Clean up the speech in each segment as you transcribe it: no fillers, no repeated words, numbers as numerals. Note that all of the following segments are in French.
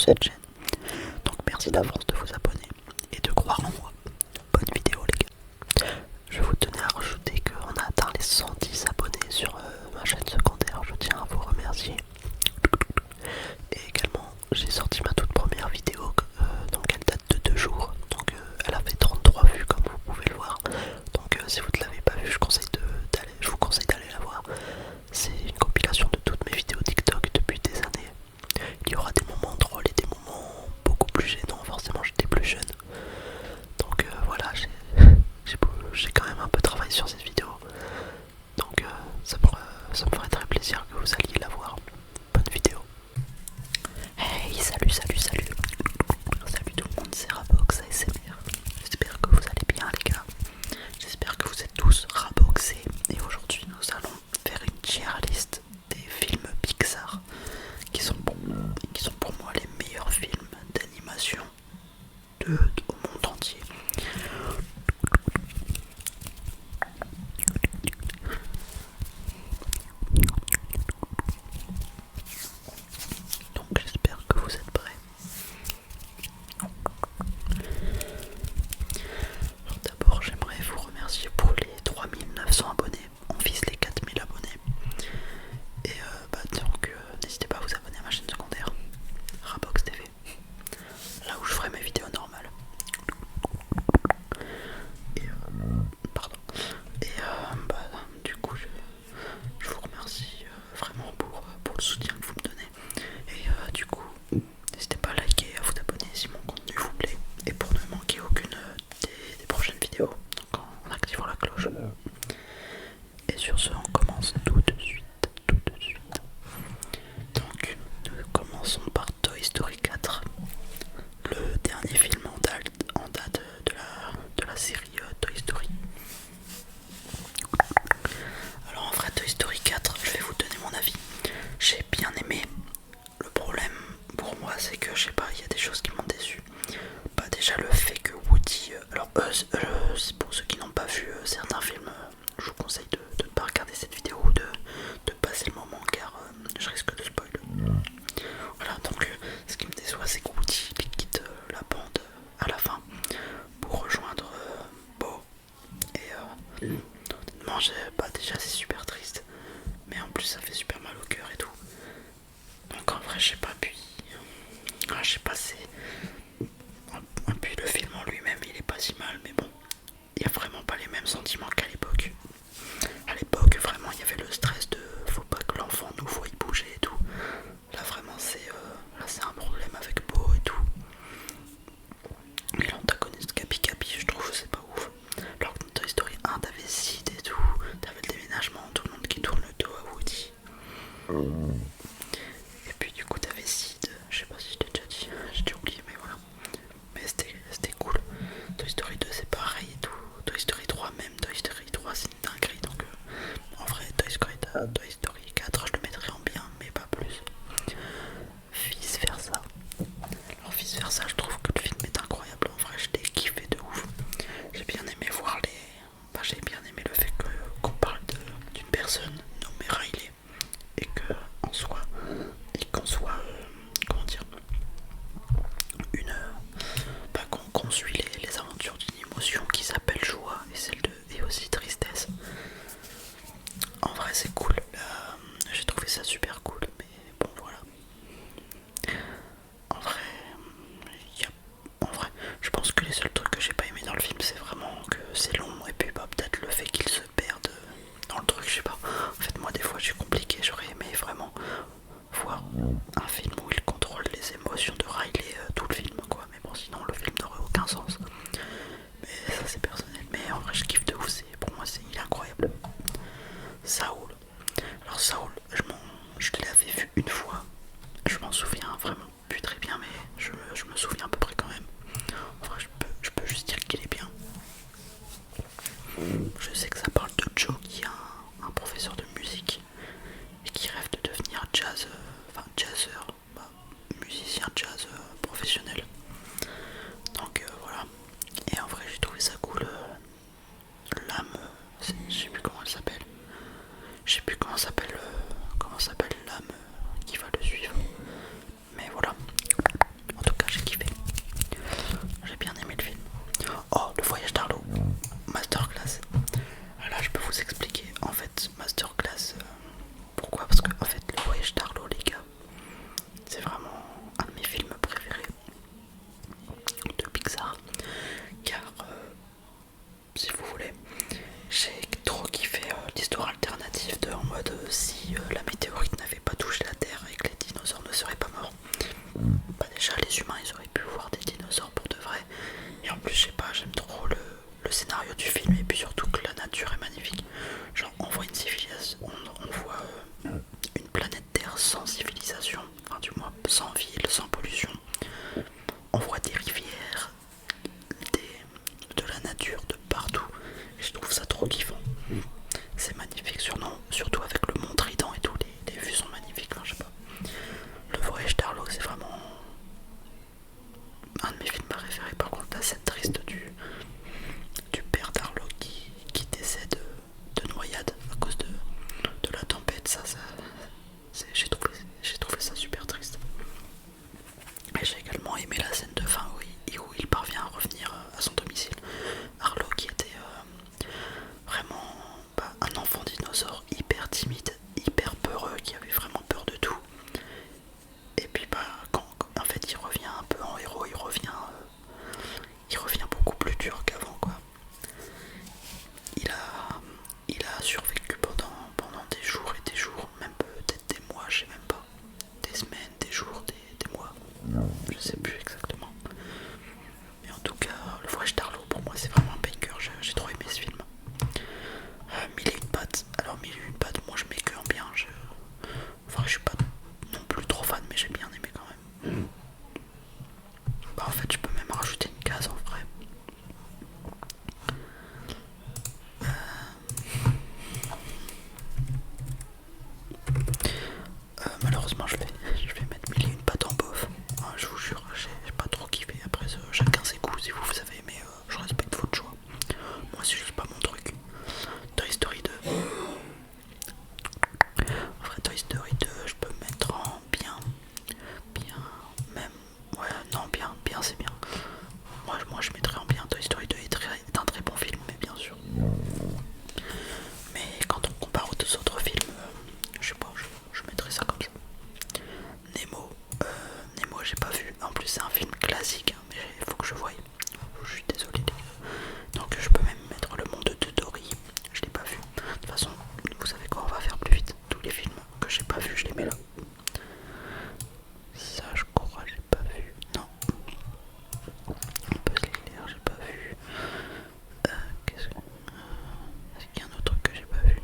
cette chaîne. Donc merci d'avance de vous abonner et de croire en moi. Bonne vidéo les gars. Je vous tenais à rajouter qu'on a atteint les 110 abonnés sur ma chaîne secondaire. Je tiens à vous remercier. Et également j'ai sorti ma toute première vidéo, donc elle date de 2 jours. Donc elle a fait 33 vues comme vous pouvez le voir. Donc si vous ne l'avez pas vue, je vous conseille d'aller la voir. C'est une compilation de toutes mes vidéos TikTok depuis des années. Il y aura des moments drôles et des moments beaucoup plus gênants. Forcément j'étais plus jeune. Donc voilà, j'ai quand même un peu travaillé sur cette vidéo. Donc ça me ferait très plaisir que vous alliez la voir. Bonne vidéo. Hey, salut, salut, salut. Salut tout le monde, c'est Rabox ASMR. J'espère que vous allez bien les gars. J'espère que vous êtes tous raboxés. Et aujourd'hui nous allons faire une tier list des films Pixar qui sont pour moi les meilleurs films d'animation au monde entier. Donc j'espère que vous êtes prêts. Alors d'abord j'aimerais vous remercier pour les 3900 abonnés. On vise les 4000 abonnés. Et donc n'hésitez pas à vous abonner à ma chaîne secondaire Rabox TV, là où je ferai mes vidéos normales. Et pardon. Et du coup je vous remercie vraiment pour le soutien que vous me donnez. Et du coup n'hésitez pas à liker et à vous abonner si mon contenu vous plaît. Et pour ne manquer aucune des prochaines vidéos, donc en activant la cloche. Et sur ce on commence tout de suite. Donc nous commençons par Toy Story 4, le dernier film en date de la série Toy Story. Alors en vrai Toy Story 4, je vais vous donner mon avis. J'ai bien aimé. Le problème pour moi c'est que je sais pas, il y a des choses qui m'ont déçu. Bah déjà le fait que Woody, pour ceux qui n'ont pas vu certains films, je vous conseille de ne pas regarder cette vidéo ou de passer le moment car je risque de spoil. Voilà, donc ce qui me déçoit c'est que Woody il quitte la bande à la fin pour rejoindre Bo. Et honnêtement déjà c'est super triste, mais en plus ça fait super mal au cœur et tout. Donc en vrai je sais pas, je sais pas, puis le film en lui-même il est pas si mal, mais bon, il y a vraiment pas les mêmes sentiments qu'à l'époque. À l'époque vraiment il y avait le stress de faut pas que l'enfant nous voie bouger et tout. Là vraiment c'est un problème avec Bo et tout. Et l'antagoniste Capi Capi je trouve c'est pas ouf. Alors que dans Toy Story 1 t'avais Sid et tout, t'avais le déménagement, tout le monde qui tourne le dos à Woody. Et puis du coup t'avais Sid, je sais pas si je t'ai déjà dit, j'ai déjà oublié mais voilà. Mais c'était cool. Toy Story 2 c'est pareil et tout. Toy Story 3 même, Toy Story 3 c'est une dinguerie. Donc en vrai Toy Story 4 je le mettrais en bien mais pas plus. Vice versa. Alors vice versa je trouve que le film est incroyable. En vrai je l'ai kiffé de ouf. J'ai bien aimé voir j'ai bien aimé le fait qu'on parle d'une personne nommée Riley. Et qu'on soit comment dire, qu'on suit les aventures d'une émotion qui s'appelle joie et aussi tristesse. En vrai c'est cool, j'ai trouvé ça super cool, mais bon voilà. En vrai, je pense que les seuls trucs que j'ai pas aimé dans le film c'est vraiment que c'est long et puis peut-être le fait qu'il se perde dans le truc, je sais pas. En fait moi des fois j'ai compliqué, j'aurais aimé vraiment voir un film où il contrôle les émotions de Riley tout le film quoi, mais bon sinon le film n'aurait aucun sens. Mais ça c'est personnel, mais en vrai je kiffe de ouf, pour moi il est incroyable. Saoul, alors Saoul je l'avais vu une fois, je m'en souviens vraiment plus très bien mais je me souviens à peu près quand même. En vrai je peux juste dire qu'il est bien. Je sais que ça parle de Joe qui est un professeur de musique et qui rêve de devenir jazzeur, musicien jazz professionnel. Donc voilà. Et en vrai j'ai trouvé ça cool. L'âme, je sais plus comment elle s'appelle. Je sais plus comment s'appelle l'âme qui va le suivre. Mais voilà. des humains, ils auraient pu voir des dinosaures pour de vrai. Et en plus, je sais pas, j'aime trop le scénario du film, et puis surtout que la nature est magnifique. Genre, on voit une civilisation, on voit une planète Terre sans civilisation, enfin du moins sans ville, sans pollution. On voit des rivières, de la nature de partout, et je trouve ça trop kiffant. C'est magnifique, surtout avec le mont Trident et tout, les vues sont magnifiques, enfin, je sais pas. Le voyage d'Arlo, c'est vraiment un de mes films préférés. Par contre, la scène triste du père d'Arlo qui décède de noyade à cause de la tempête, j'ai trouvé ça super triste. Et j'ai également aimé la scène de fin où il parvient à revenir à son domicile. Arlo qui était vraiment un enfant dinosaure hyper timide, hyper peureux, qui avait vraiment peur de tout. Et puis quand en fait il revient un peu en héros, il revient beaucoup plus dur qu'avant quoi. Il a survécu pendant des jours et des jours, même peut-être des mois, je sais même pas. Des semaines, des jours, des mois. Je sais plus exactement. Mais en tout cas, le voyage d'Arlo pour moi c'est vraiment un banger, j'ai trop aimé ce film. Mille et une pattes. Alors Mille et une pattes, moi je mets que en bien. Enfin je suis pas non plus trop fan, mais j'ai bien aimé quand même. Bah en fait je peux même rajouter une case en vrai. Malheureusement je vais mettre Mille et une pattes en bof. Je vous jure, j'ai pas trop kiffé. Après chacun ses goûts, si vous avez aimé, je respecte votre choix. Moi c'est juste pas mon truc. Toy Story 2. En vrai Toy Story 2 je peux mettre en bien même. Ouais non bien c'est bien. Moi je mettrais en bien. Toy Story 2 est un très bon film, mais bien sûr. Mais quand on compare aux deux autres films, je sais pas, je mettrais ça comme ça. Nemo j'ai pas vu. En plus c'est un film classique, hein, mais il faut que je voie. Je suis désolé les gars. Donc je peux même mettre Le Monde de Dory. Je l'ai pas vu. De toute façon, vous savez quoi, on va faire plus vite. Tous les films que j'ai pas vu, je les mets là. Ça je crois j'ai pas vu. Non. Buzz l'éclair, j'ai pas vu. Est-ce qu'il y a un autre truc que j'ai pas vu?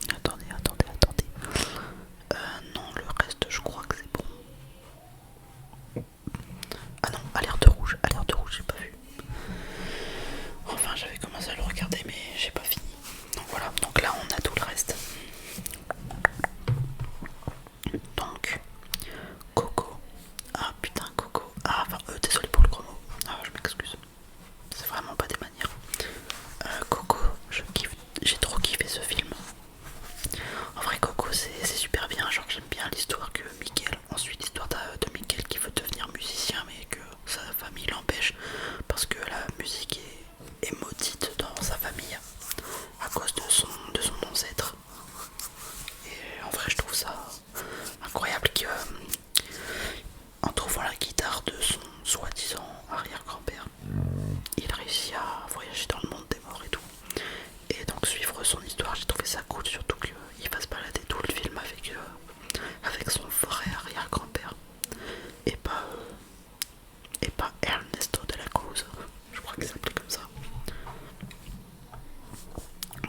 Attendez. Non, le reste je crois que c'est bon. Ah non, Alerte rouge, j'ai pas vu. Enfin j'avais commencé à le regarder mais j'ai pas fini. Donc voilà, donc là on a tout le reste. Donc Coco. Ah putain Coco. Ah enfin désolé pour le gros mot. Ah je m'excuse. C'est vraiment pas des manières. Coco, j'ai trop kiffé ce film. En vrai Coco c'est super bien, genre j'aime bien l'histoire que Michael, ensuite l'histoire de Michael qui veut devenir musicien mais que sa famille l'empêche parce que la musique est maudite dans sa famille à cause de son ancêtre. Et en vrai je trouve ça incroyable qu'en trouvant la guitare de son soi-disant arrière-grand-père, il réussit à voyager dans le monde des morts et tout. Et donc suivre son histoire, j'ai trouvé ça cool, surtout qu'il va se balader tout le film avec son vrai arrière-grand-père et pas Ernesto de la Cruz, je crois qu'il s'appelait comme ça.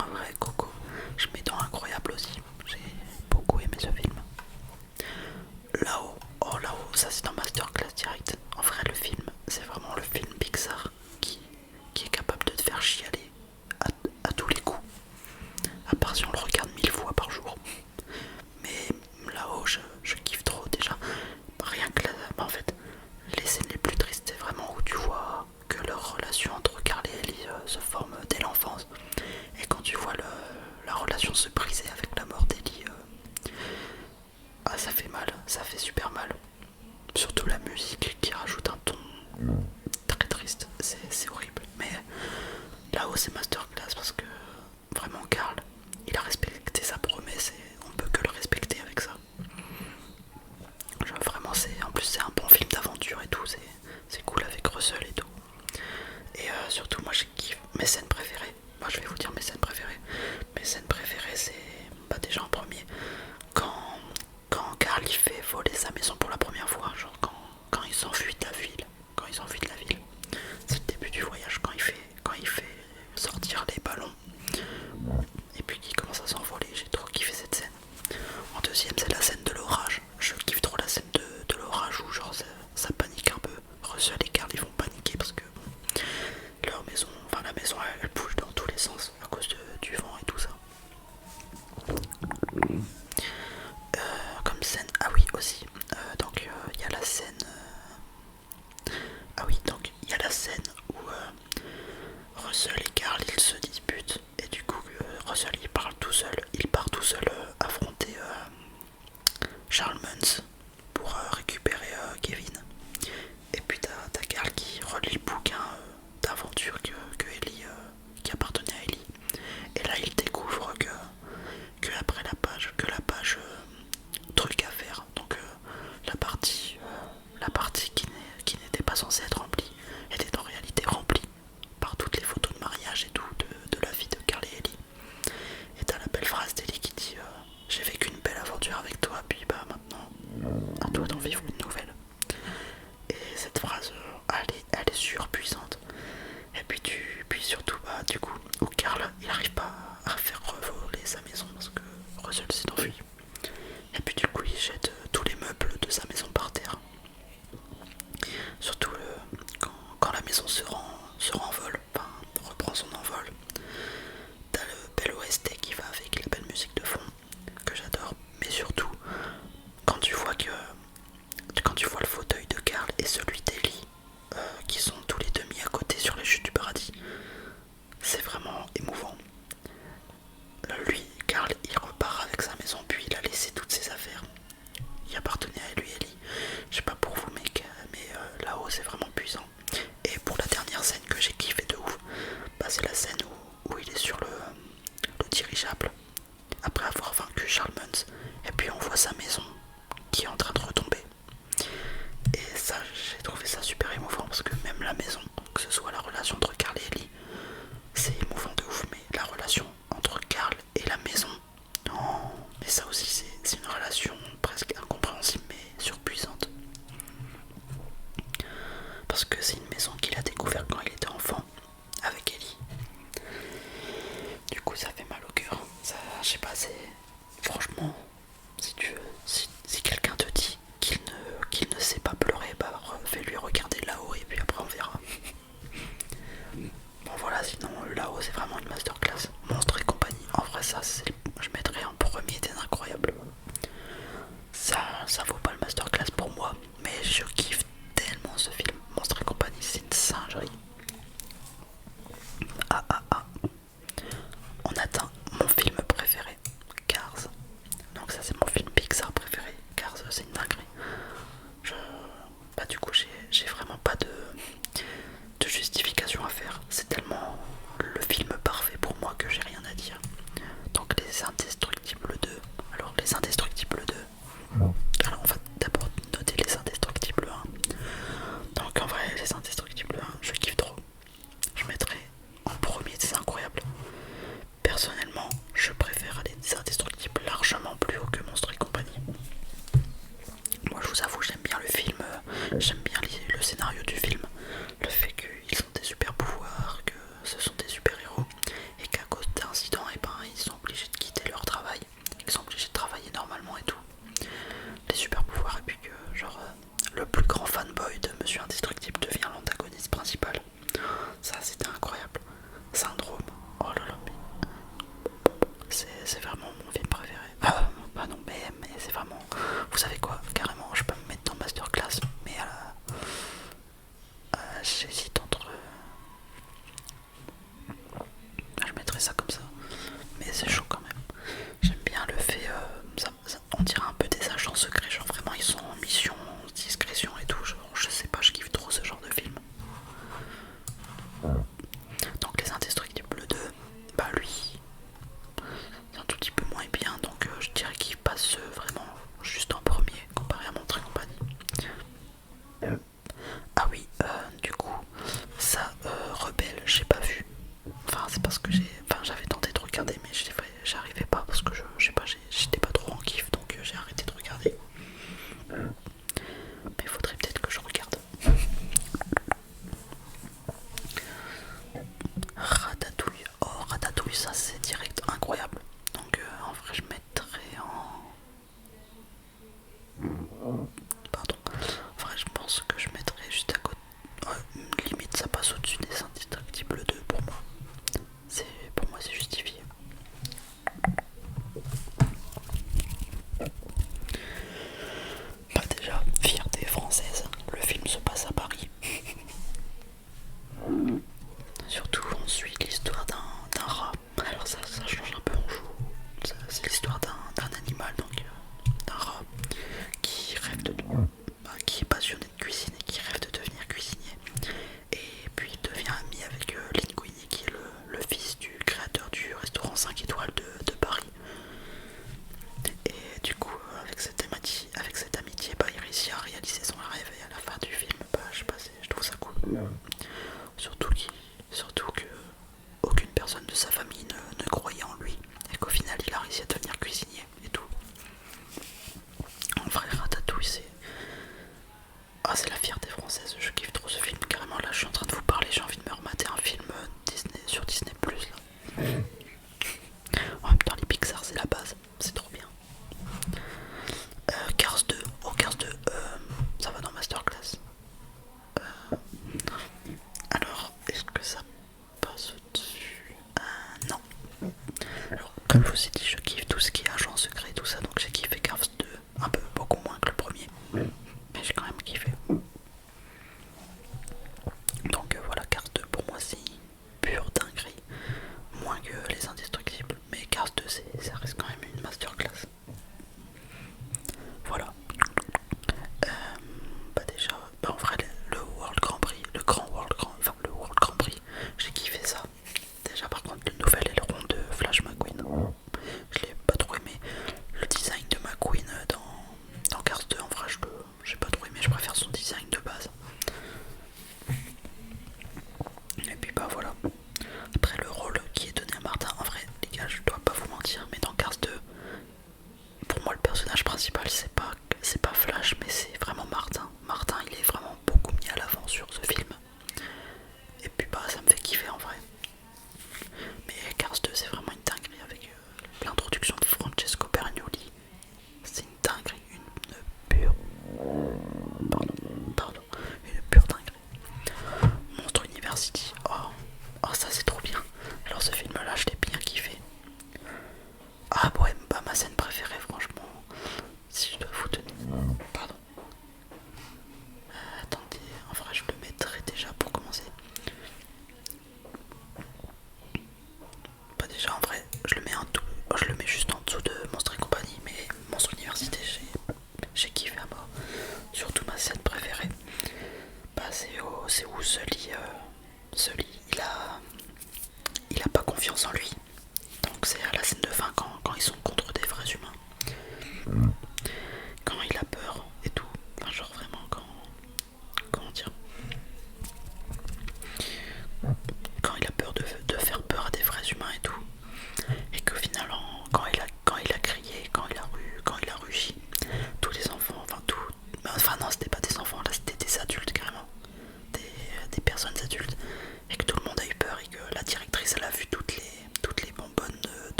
En vrai Coco, je mets dans incroyable aussi, j'ai beaucoup aimé ce film. Là-haut, oh là-haut, ça c'est un masterclass direct. En vrai le film, c'est vraiment le film Pixar qui est capable de te faire chialer à tous les coups. À part si on le regarde 1000 fois par jour. Mais là-haut, je kiffe trop déjà. Rien que là, en fait, les scènes les plus tristes, c'est vraiment où tu vois que leur relation entre Carl et Ellie se forme dès l'enfance. Et quand tu vois la relation se briser avec la mort d'Ellie, ça fait mal, ça fait super mal. Surtout la musique qui rajoute un ton très triste, c'est horrible. Mais là-haut c'est masterclass parce que vraiment Carl, il a respecté sa promesse et on peut que le respecter avec ça. Genre, vraiment en plus c'est un bon film d'aventure et tout, c'est cool avec Russell et tout. Et surtout moi j'ai kiffé mes scènes préférées. Moi je vais vous dire mes scènes préférées. Mes scènes préférées c'est pars tout seul affronter Charles Muntz pour récupérer Kevin. Et puis t'as Carl qui relit le bouquin d'aventure que Ellie, qui appartenait à Ellie. Et là il découvre que après la page truc à faire, donc la partie qui n'était pas censée être remplie était en réalité remplie par toutes les photos de mariage et tout de la vie de Carl et Ellie. Et t'as la belle phrase d'Ellie qui dit j'ai vécu une belle aventure avec toi, puis bah maintenant à toi d'en vivre une nouvelle. Et cette phrase elle est surpuissante. Et puis surtout bah du coup où Carl il arrive pas à faire revoler sa maison parce que Russell s'est enfui. Et puis du coup il jette tous les meubles de sa maison par terre. Surtout quand la maison se renvole, enfin reprend son envol. T'as le bel OST qui va avec la belle musique de fond que j'adore. Mais surtout quand tu vois le fauteuil de Carl et celui d'Ellie qui sont tous les deux mis à côté sur les chutes du paradis, c'est vraiment émouvant. Lui, Carl, il repart avec sa maison, puis il a laissé toutes ses affaires. Il appartenait à lui et Ellie. Je sais pas pour vous, mec, mais là-haut c'est vraiment puissant. Et pour la dernière scène que j'ai kiffé de ouf, bah, c'est la scène où il est sur le dirigeable après avoir vaincu Charles Muntz. Et puis on voit sa maison qui est en train de retomber. Et ça, j'ai trouvé ça super émouvant parce que même la maison, que ce soit la relation entre Carl et Ellie, c'est émouvant de ouf, mais la relation entre Carl et la maison, non, mais ça aussi c'est une relation presque incompréhensible mais surpuissante. Parce que c'est une maison qu'il a découverte quand il était enfant avec Ellie. Du coup ça fait mal au cœur. Ça, je sais pas, c'est. Franchement, si quelqu'un te dit qu'il ne sait pas pleurer, bah fais-lui regarder là-haut et puis après on verra. Bon voilà, sinon là-haut c'est vraiment une masterclass. Monstre et compagnie, en vrai ça je mettrais en premier des incroyables. Ça vaut pas le masterclass pour moi, mais je kiffe tellement ce film. Monstre et compagnie, c'est une singerie. On atteint mon film préféré, Cars. Donc ça c'est mon film Pixar préféré. Cars c'est une dinguerie. Bah du coup j'ai vraiment pas de justification à faire. C'est tellement le film parfait pour moi que j'ai rien à dire. Donc les Indestructibles 2. Alors les Indestructibles 2. Alors on va d'abord noter les Indestructibles 1. Donc en vrai les Indestructibles 1 je kiffe trop. Je mettrais en premier, c'est incroyable. Personnellement je préfère les Indestructibles largement plus haut que Monstres et compagnie. Moi je vous avoue j'aime bien le film, j'aime bien le scénario du film. Le fait qu'ils ont des super pouvoirs, que ce sont des super héros et qu'à cause d'incidents et ben, ils sont obligés de quitter leur travail. Ils sont obligés de travailler normalement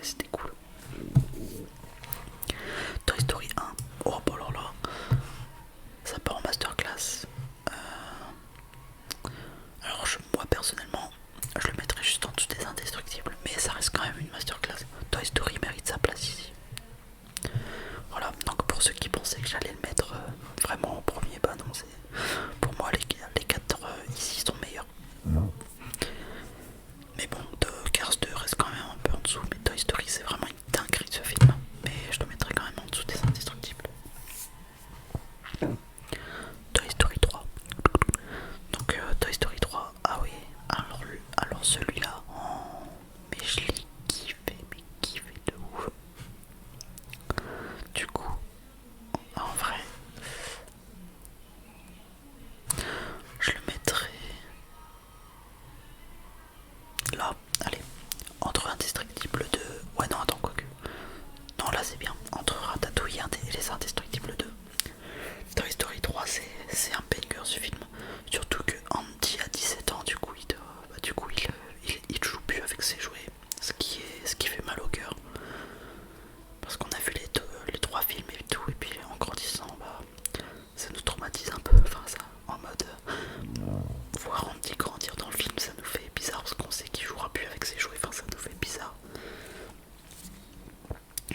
c'était cool. Toy Story 1, oh bah alors là, ça part en masterclass. Alors moi personnellement, je le mettrais juste en dessous des Indestructibles, mais ça reste quand même une masterclass. Toy Story mérite sa place ici. Voilà, donc pour ceux qui pensaient que j'allais le mettre vraiment en premier, bah non, c'est pour moi les 4 ici sont meilleurs. Mais bon, Cars 2 reste quand même un peu en dessous, mais Toy Story c'est vraiment une dinguerie ce film, mais je le mettrais quand même en dessous des Indestructibles. Toy Story 3. Donc Toy Story 3, ah oui, alors celui-là, oh, mais je l'ai kiffé de ouf. Du coup, en vrai, je le mettrais là, allez, entre Indestructible 2, ouais non attends quoique, non là c'est bien, entre Ratatouille et les Indestructibles 2. Toy Story 3 c'est un banger ce film, surtout que Andy a 17 ans, du coup il joue plus avec ses jouets, ce qui fait mal au cœur, parce qu'on a vu les 3 films et tout, et puis en grandissant bah, ça nous traumatise un peu, enfin ça, en mode voir Andy grandir dans le film ça nous fait bizarre, parce qu'on sait qu'il jouera plus avec ses jouets, enfin ça nous fait bizarre.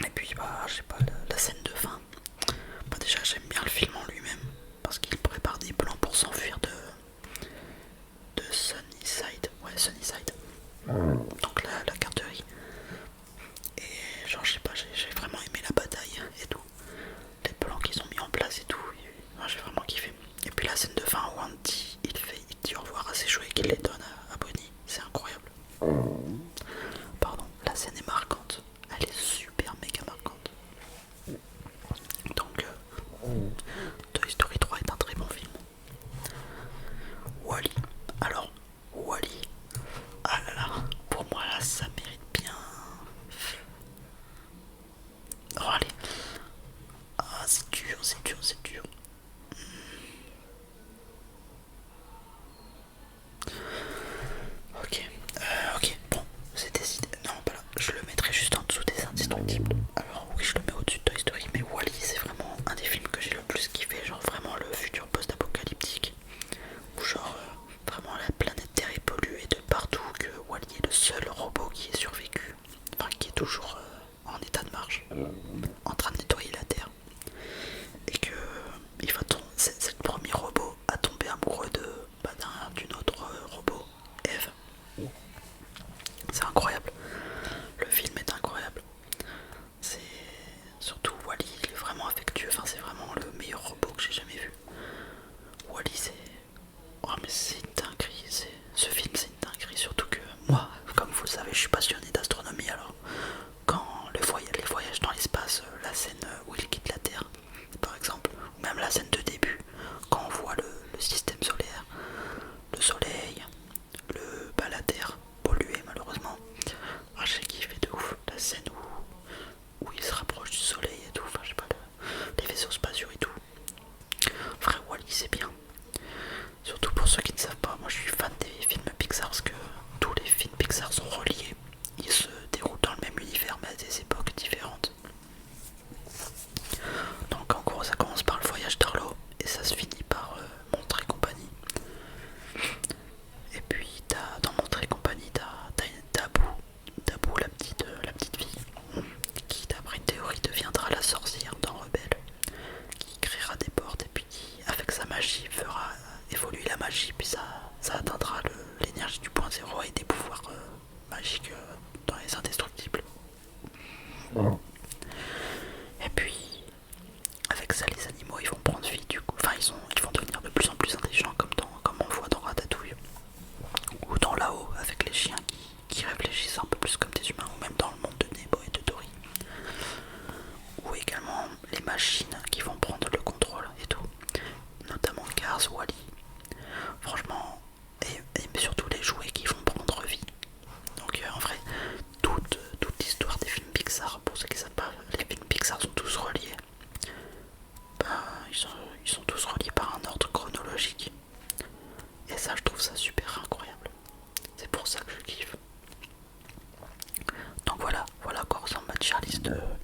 Et puis bah je sais pas, la scène de fin, bah déjà j'aime bien le film en lui-même, parce qu'il prépare des plans pour s'enfuir de Sunnyside, ouais Sunnyside, donc la garderie. Et genre je sais pas, j'ai vraiment aimé la bataille et tout, les plans qu'ils ont mis en place et tout, j'ai vraiment kiffé. Et puis la scène de fin où Andy il dit au revoir à ses jouets et qu'il les donne à Bonnie, c'est incroyable. Pardon, la scène est marquante, elle est super méga marquante. Donc Toy Story 3 est un très bon film. Wall-E, alors Wall-E, ah là là, pour moi là ça mérite bien. Oh allez, ah c'est dur. Ok, bon, c'est décidé. Non, pas là. Je le mettrai juste en dessous des Indestructibles. Alors oui, je le mets au-dessus de Toy Story, mais Wall-E c'est vraiment un des films que j'ai le plus kiffé, genre vraiment le futur post-apocalyptique, où genre vraiment la planète Terre est polluée de partout, que Wall-E est le seul robot qui ait survécu, enfin qui est toujours en état de marche, en train de nettoyer la Terre, et que il va tomber, c'est le premier robot à tomber amoureux d'une autre robot, Eve. C'est incroyable. Le film est incroyable. C'est surtout Wall-E, il est vraiment affectueux. Enfin, c'est vraiment le meilleur robot que j'ai jamais vu. Wall-E, c'est, oh mais c'est une dinguerie. Ce film, c'est une dinguerie. Surtout que moi, comme vous le savez, je suis passionné d'astronomie. Alors, quand les voyages dans l'espace, la scène où il quitte la Terre, par exemple, ou même la scène de début, quand on voit le système solaire, le soleil, la Terre polluée malheureusement. Ah, j'ai kiffé de ouf la scène où il se rapproche du soleil et tout, enfin je sais pas, les vaisseaux spatiaux et tout. Vrai Wall-E c'est bien. Surtout pour ceux qui ne savent pas, moi je suis fan des films Pixar parce que tous les films Pixar sont reliés. Ils se déroulent dans le même univers mais à des époques différentes. Donc en gros ça commence par le voyage d'Arlo et ça se finit par Montre et compagnie. Et puis dans Montre et compagnie t'as Tabou, la petite fille, qui d'après une théorie deviendra la sorcière dans Rebelle, qui créera des portes et puis qui avec sa magie fera évoluer la magie, puis ça atteindra l'énergie du point zéro et des pouvoirs magiques dans les Indestructibles. Et puis avec ça les animaux ils vont prendre vie du coup, enfin ils vont devenir de plus en plus intelligents comme on voit dans Ratatouille ou dans Là-haut avec les chiens qui réfléchissent un peu plus comme des humains, ou même dans le monde de Nemo et de Dory, ou également les machines qui vont prendre le contrôle et tout, notamment Cars, Wall-E, franchement, et surtout les jouets qui vont prendre vie. Donc en vrai toute l'histoire des films Pixar, pour ceux qui savent reste